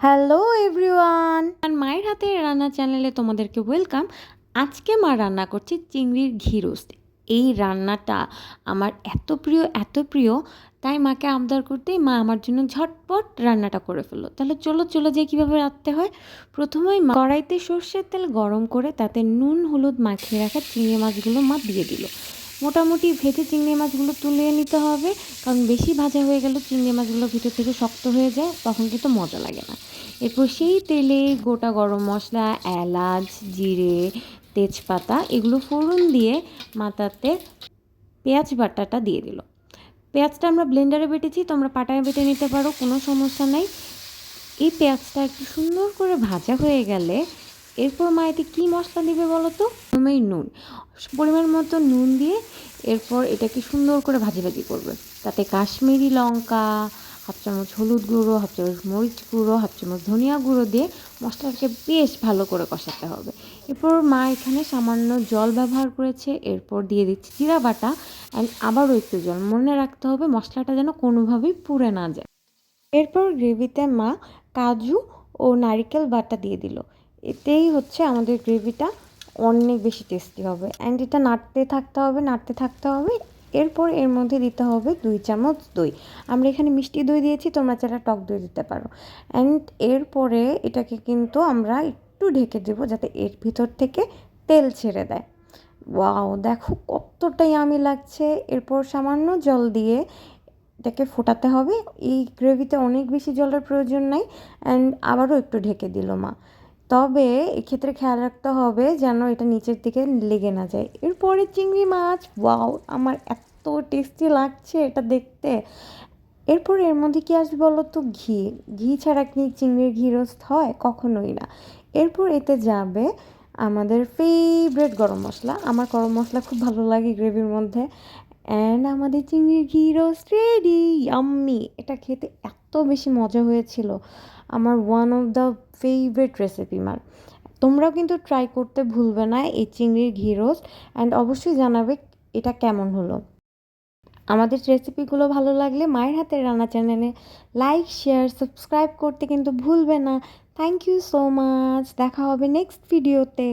Hello everyone, মায়ের হাতের রান্না চ্যানেলে তোমাদেরকে ওয়েলকাম। আজকে মা রান্না করছে চিংড়ির ঘি রোস্ট। এই রান্নাটা আমার এত প্রিয় তাই মাকে আবদার করতেই মা আমার জন্য ঝটপট রান্নাটা করে ফেললো। তাহলে চলো যে কীভাবে রাঁধতে হয়। প্রথমেই কড়াইতে সর্ষের তেল গরম করে তাতে নুন হলুদ মাখিয়ে রাখা চিংড়ি মাছগুলো মা দিয়ে দিল। মোটামুটি ভেজে চিংড়ি মাছগুলো তুলে নিতে হবে, কারণ বেশি ভাজা হয়ে গেলে চিংড়ি মাছগুলো ভিতর থেকে শক্ত হয়ে যায়, তখন কিন্তু মজা লাগে না। এরপর সেই তেলে গোটা গরম মশলা, এলাচ, জিরে, তেজপাতা এগুলো ফোড়ন দিয়ে মাথাতে পেঁয়াজ বাটাটা দিয়ে দিল। পেঁয়াজটা আমরা ব্লেন্ডারে বেটেছি, তোমরা পাটায় বেটে নিতে পারো, কোনো সমস্যা নেই। এই পেঁয়াজটা একটু সুন্দর করে ভাজা হয়ে গেলে এরপর মা এতে কী মশলা দিবে বলো তো? প্রথমেই নুন, পরিমাণ মতো নুন দিয়ে এরপর এটাকে সুন্দর করে ভাজি করবে। তাতে কাশ্মীরি লঙ্কা, হাফ চামচ হলুদ গুঁড়ো, হাফ চামচ মরিচ গুঁড়ো, হাফ চামচ ধনিয়া গুঁড়ো দিয়ে মশলাটাকে বেশ ভালো করে কষাতে হবে। এরপর মা এখানে সামান্য জল ব্যবহার করেছে। এরপর দিয়ে দিচ্ছি জিরা বাটা অ্যান্ড আবারও একটু জল। মনে রাখতে হবে মশলাটা যেন কোনোভাবেই পুড়ে না যায়। এরপর গ্রেভিতে মা কাজু ও নারিকেল বাটা দিয়ে দিল। এতেই হচ্ছে আমাদের গ্রেভিটা অনেক বেশি টেস্টি হবে। অ্যান্ড এটা নাড়তে থাকতে হবে। এরপর এর মধ্যে দিতে হবে 2 চামচ দই। আমরা এখানে মিষ্টি দই দিয়েছি, তোমরা চাইলে টক দই দিতে পারো। অ্যান্ড এরপরে এটাকে কিন্তু আমরা একটু ঢেকে দেবো যাতে এর ভিতর থেকে তেল ছেড়ে দেয়। ওয়াও, দেখো কতটাই ইয়ামি লাগছে। এরপর সামান্য জল দিয়ে এটাকে ফোটাতে হবে। এই গ্রেভিতে অনেক বেশি জলের প্রয়োজন নাই। অ্যান্ড আবারও একটু ঢেকে দিল মা। তবে এক্ষেত্রে খেয়াল রাখতে হবে যেন এটা নিচের দিকে লেগে না যায়। এরপরে চিংড়ি মাছ, ওয়াও, আমার এত টেস্টি লাগছে এটা দেখতে। এরপর এর মধ্যে কী আসবে বলো তো? ঘি ছাড়া কি চিংড়ির ঘি রোস্ট হয়? কখনোই না। এরপর এতে যাবে আমাদের ফেভারিট গরম মশলা। আমার গরম মশলা খুব ভালো লাগে গ্রেভির মধ্যে। অ্যান্ড আমাদের চিংড়ির ঘি রোস্ট রেডি, ইয়াম্মি। এটা খেতে এত বেশি মজা হয়েছিল, আমার one of the favourite recipe মার। তোমরাও কিন্তু ট্রাই করতে ভুলবে না এই চিংড়ির ঘি রোস্ট। অ্যান্ড অবশ্যই জানাবে এটা কেমন হলো। আমাদের রেসিপিগুলো ভালো লাগলে মায়ের হাতের রান্না চ্যানেলে লাইক, শেয়ার, সাবস্ক্রাইব করতে কিন্তু ভুলবে না। Thank you so much. দেখা হবে নেক্সট ভিডিওতে।